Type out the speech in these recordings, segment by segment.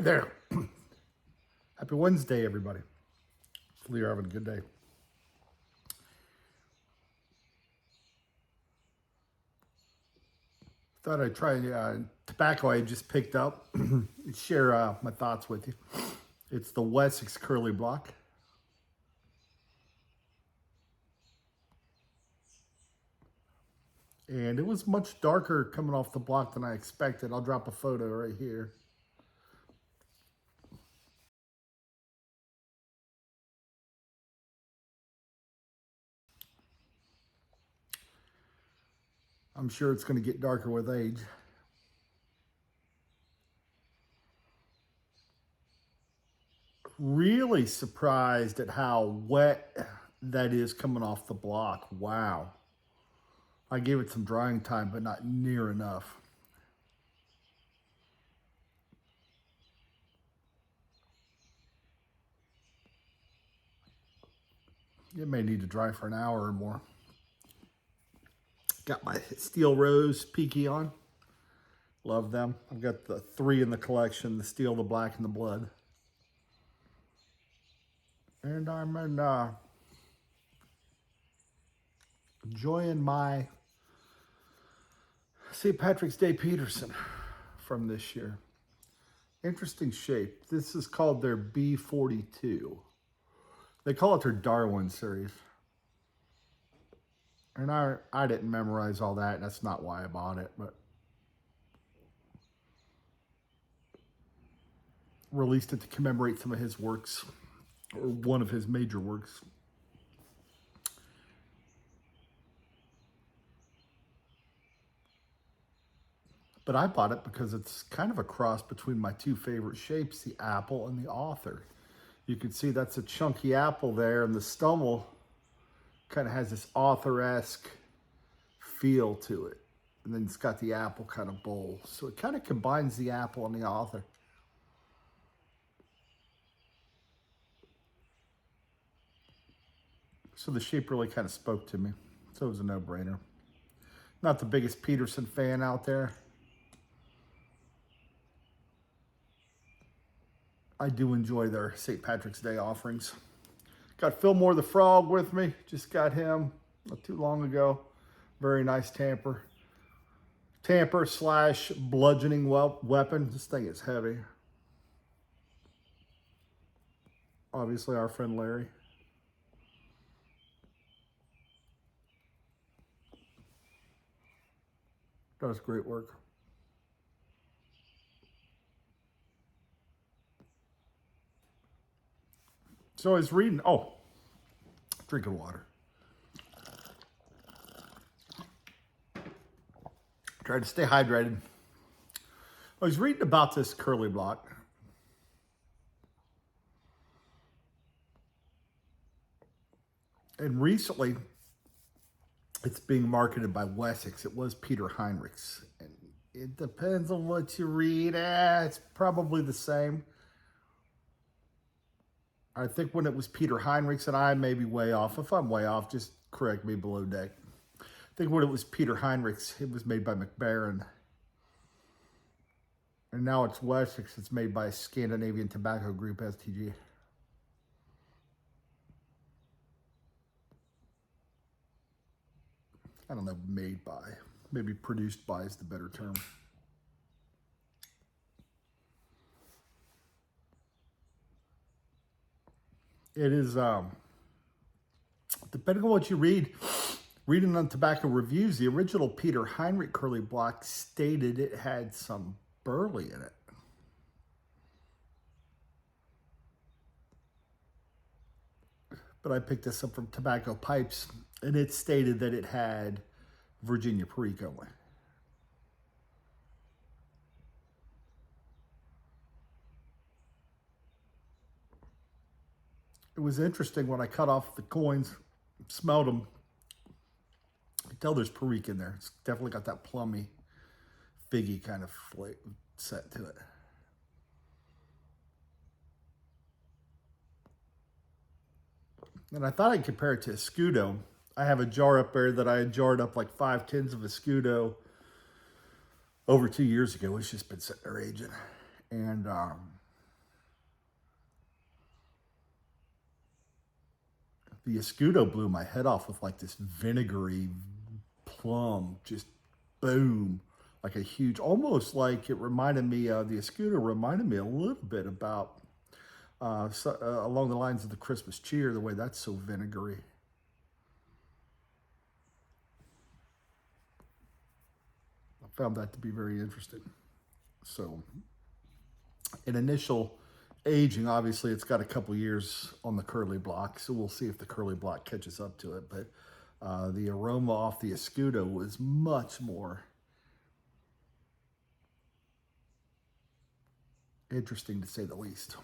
there. Happy Wednesday, everybody. Hopefully you're having a good day. Thought I'd try tobacco I just picked up and share my thoughts with you. It's the Wessex Curly Block. And it was much darker coming off the block than I expected. I'll drop a photo right here. I'm sure it's going to get darker with age. Really surprised at how wet that is coming off the block. Wow. I gave it some drying time, but not near enough. It may need to dry for an hour or more. Got my steel rose peaky on. Love them. I've got the 3 in the collection, the steel, the black, and the blood. And I'm enjoying my St. Patrick's Day Peterson from this year. Interesting shape. This is called their B42. They call it their Darwin series. And I didn't memorize all that, and that's not why I bought it, but released it to commemorate some of his works, or one of his major works. But I bought it because it's kind of a cross between my 2 favorite shapes, the apple and the author. You can see that's a chunky apple there, and the stumble kind of has this author-esque feel to it. And then it's got the apple kind of bowl. So it kind of combines the apple and the author. So the shape really kind of spoke to me. So it was a no-brainer. Not the biggest Peterson fan out there. I do enjoy their St. Patrick's Day offerings. Got Fillmore the Frog with me. Just got him not too long ago. Very nice tamper. Tamper / bludgeoning weapon. This thing is heavy. Obviously our friend Larry. Does great work. So I was reading, drinking water. Try to stay hydrated. I was reading about this curly block. And recently, it's being marketed by Wessex. It was Peter Heinrich's. And it depends on what you read. It's probably the same. I think when it was Peter Heinrich's, and I may be way off. If I'm way off, just correct me below deck. I think when it was Peter Heinrich's, it was made by McBaron. And now it's Wessex. It's made by Scandinavian Tobacco Group, STG. I don't know, made by. Maybe produced by is the better term. It is, depending on what you read, reading on tobacco reviews, the original Peter Heinrich Curly Block stated it had some burley in it. But I picked this up from Tobacco Pipes, and it stated that it had Virginia Perique only. It was interesting when I cut off the coins, smelled them. I could tell there's Perique in there. It's definitely got that plummy, figgy kind of set to it. And I thought I'd compare it to Escudo. I have a jar up there that I had jarred up like 5 tins of Escudo over 2 years ago. It's just been sitting there aging. And The Escudo blew my head off with like this vinegary plum, just boom, like a huge, almost like it reminded me, the Escudo reminded me a little bit about, along the lines of the Christmas cheer, the way that's so vinegary. I found that to be very interesting. So in initial aging, obviously it's got a couple years on the curly block, so we'll see if the curly block catches up to it. But the aroma off the Escudo was much more interesting, to say the least.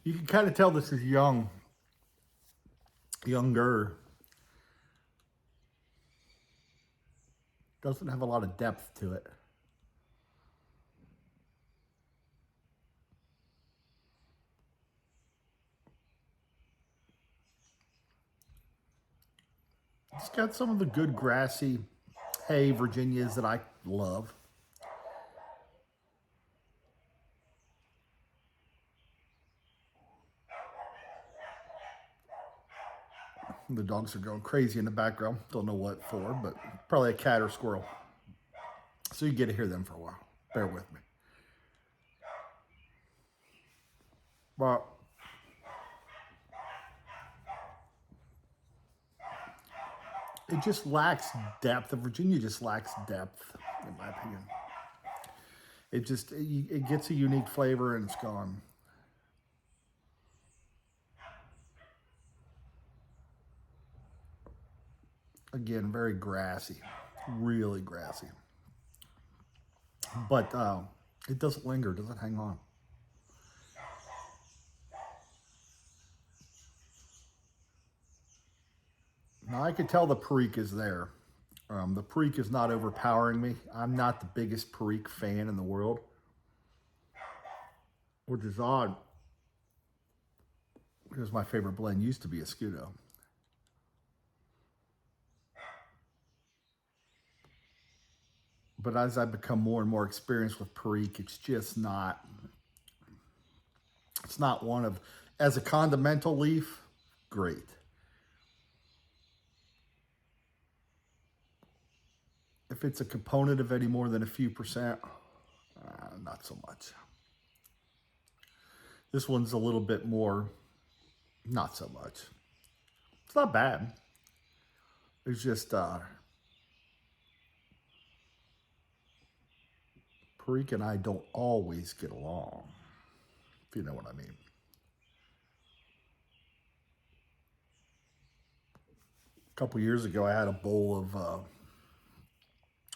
You can kind of tell this is younger. Doesn't have a lot of depth to it. It's got some of the good grassy hay Virginias that I love. The dogs are going crazy in the background. Don't know what for, but probably a cat or squirrel. So you get to hear them for a while. Bear with me. But it just lacks depth. The Virginia just lacks depth, in my opinion. It gets a unique flavor and it's gone. Again, very grassy, really grassy. But it doesn't linger, it doesn't hang on. Now I can tell the Perique is there. The Perique is not overpowering me. I'm not the biggest Perique fan in the world, which is odd because my favorite blend used to be Escudo. But as I become more and more experienced with Perique, it's not one of, as a condimental leaf, great. If it's a component of any more than a few percent, not so much. This one's a little bit more, not so much. It's not bad. It's just, Perique and I don't always get along, if you know what I mean. A couple years ago, I had a bowl of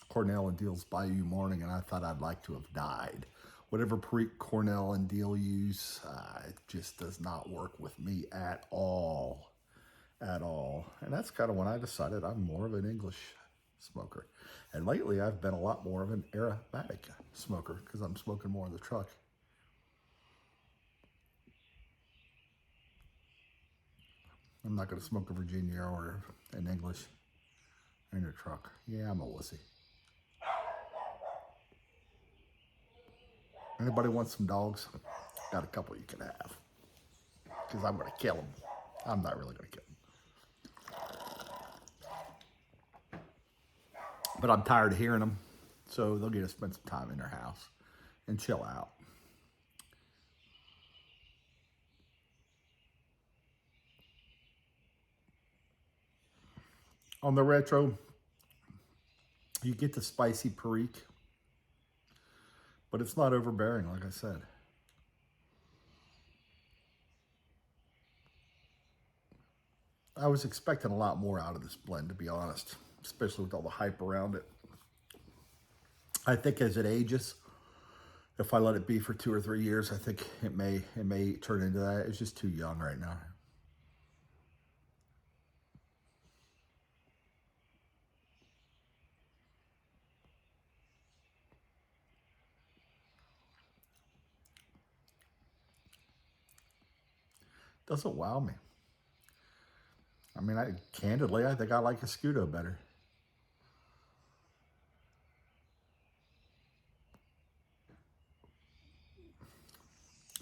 Cornell and Deal's Bayou Morning, and I thought I'd like to have died. Whatever Perique Cornell and Deal use, it just does not work with me at all. At all. And that's kind of when I decided I'm more of an English smoker. And lately, I've been a lot more of an aromatic smoker because I'm smoking more in the truck. I'm not going to smoke a Virginia or an English in a truck. Yeah, I'm a wussy. Anybody want some dogs? Got a couple you can have. Because I'm going to kill them. I'm not really going to kill them. But I'm tired of hearing them. So they'll get to spend some time in their house and chill out. On the retro, you get the spicy Perique, but it's not overbearing, like I said. I was expecting a lot more out of this blend, to be honest, especially with all the hype around it. I think as it ages, if I let it be for 2 or 3 years, I think it may turn into that. It's just too young right now. Doesn't wow me. I mean, candidly, I think I like Escudo better.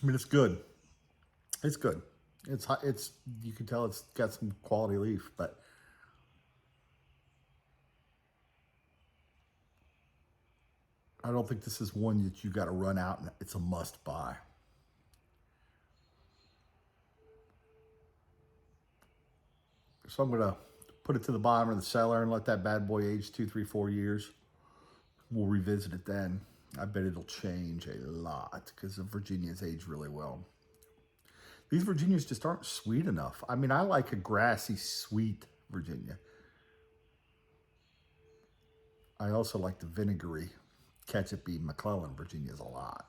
I mean, it's good. It's good. It's you can tell it's got some quality leaf, but I don't think this is one that you got to run out and it's a must buy. So I'm gonna put it to the bottom of the cellar and let that bad boy age 2, 3, 4 years. We'll revisit it then. I bet it'll change a lot because the Virginias age really well. These Virginias just aren't sweet enough. I mean, I like a grassy, sweet Virginia. I also like the vinegary ketchupy McClellan Virginias a lot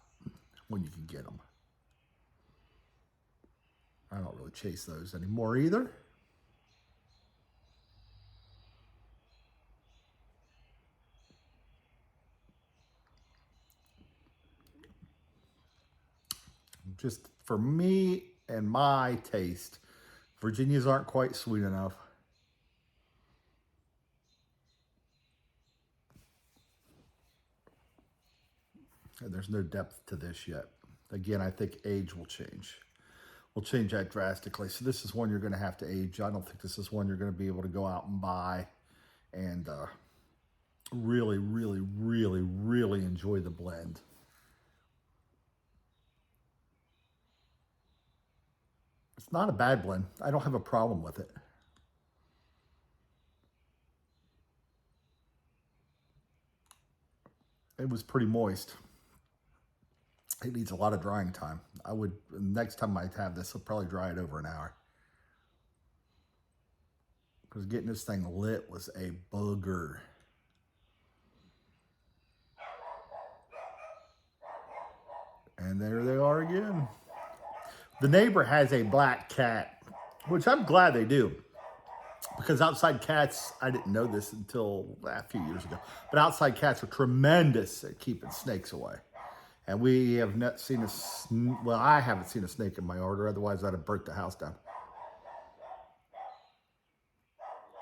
when you can get them. I don't really chase those anymore either. Just for me and my taste, Virginias aren't quite sweet enough. And there's no depth to this yet. Again, I think age will change. We'll change that drastically. So this is one you're going to have to age. I don't think this is one you're going to be able to go out and buy and really, really, really, really enjoy the blend. It's not a bad blend. I don't have a problem with it. It was pretty moist. It needs a lot of drying time. I would, next time I have this, I'll probably dry it over an hour. Because getting this thing lit was a booger. And there they are again. The neighbor has a black cat, which I'm glad they do. Because outside cats, I didn't know this until a few years ago, but outside cats are tremendous at keeping snakes away. And we have not seen well, I haven't seen a snake in my yard, or otherwise I'd have burnt the house down.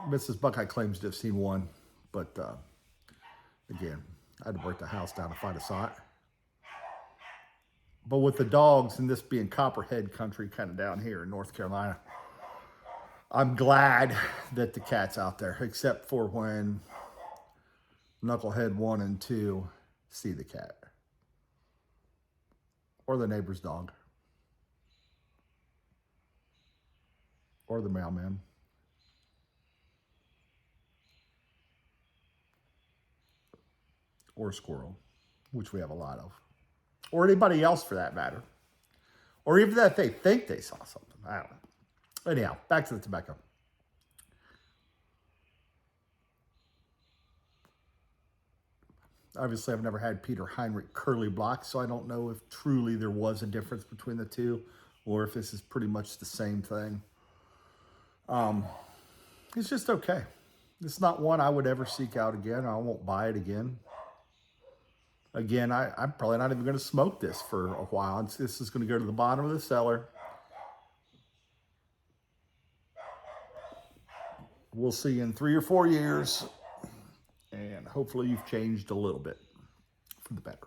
Mrs. Buckeye claims to have seen one, but again, I'd have burnt the house down if I'd have saw it. But with the dogs, and this being Copperhead country kind of down here in North Carolina, I'm glad that the cat's out there, except for when Knucklehead 1 and 2 see the cat. Or the neighbor's dog. Or the mailman. Or a squirrel, which we have a lot of. Or anybody else for that matter. Or even that they think they saw something. I don't know. Anyhow, back to the tobacco. Obviously, I've never had Peter Heinrich Curly Block, so I don't know if truly there was a difference between the two or if this is pretty much the same thing. It's just okay. It's not one I would ever seek out again. I won't buy it again. Again, I'm probably not even going to smoke this for a while. This is going to go to the bottom of the cellar. We'll see in 3 or 4 years. And hopefully you've changed a little bit for the better.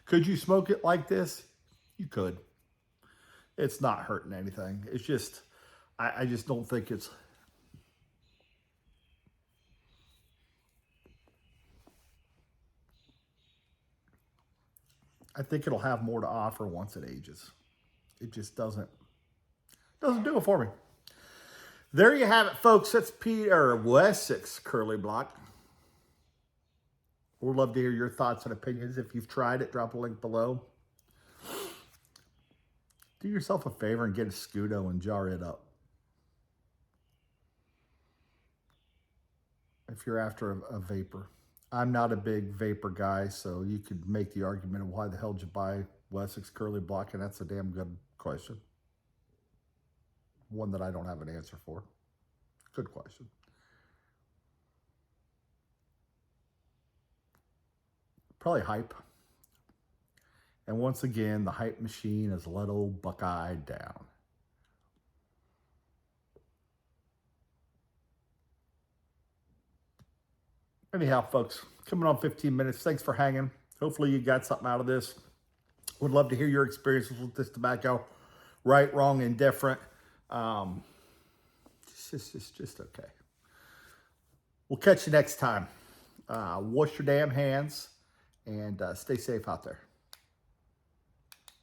Could you smoke it like this? You could. It's not hurting anything. It's just, I just don't think it's... I think it'll have more to offer once it ages. It just doesn't do it for me. There you have it, folks. That's Wessex Curly Block. We'd love to hear your thoughts and opinions. If you've tried it, drop a link below. Do yourself a favor and get a Scudo and jar it up. If you're after a vapor. I'm not a big vapor guy, so you could make the argument of why the hell did you buy Wessex Curly Block, and that's a damn good question. One that I don't have an answer for. Good question. Probably hype. And once again, the hype machine has let old Buckeye down. Anyhow, folks, coming on 15 minutes. Thanks for hanging. Hopefully you got something out of this. Would love to hear your experiences with this tobacco. Right, wrong, indifferent. Just okay. We'll catch you next time. Wash your damn hands and stay safe out there.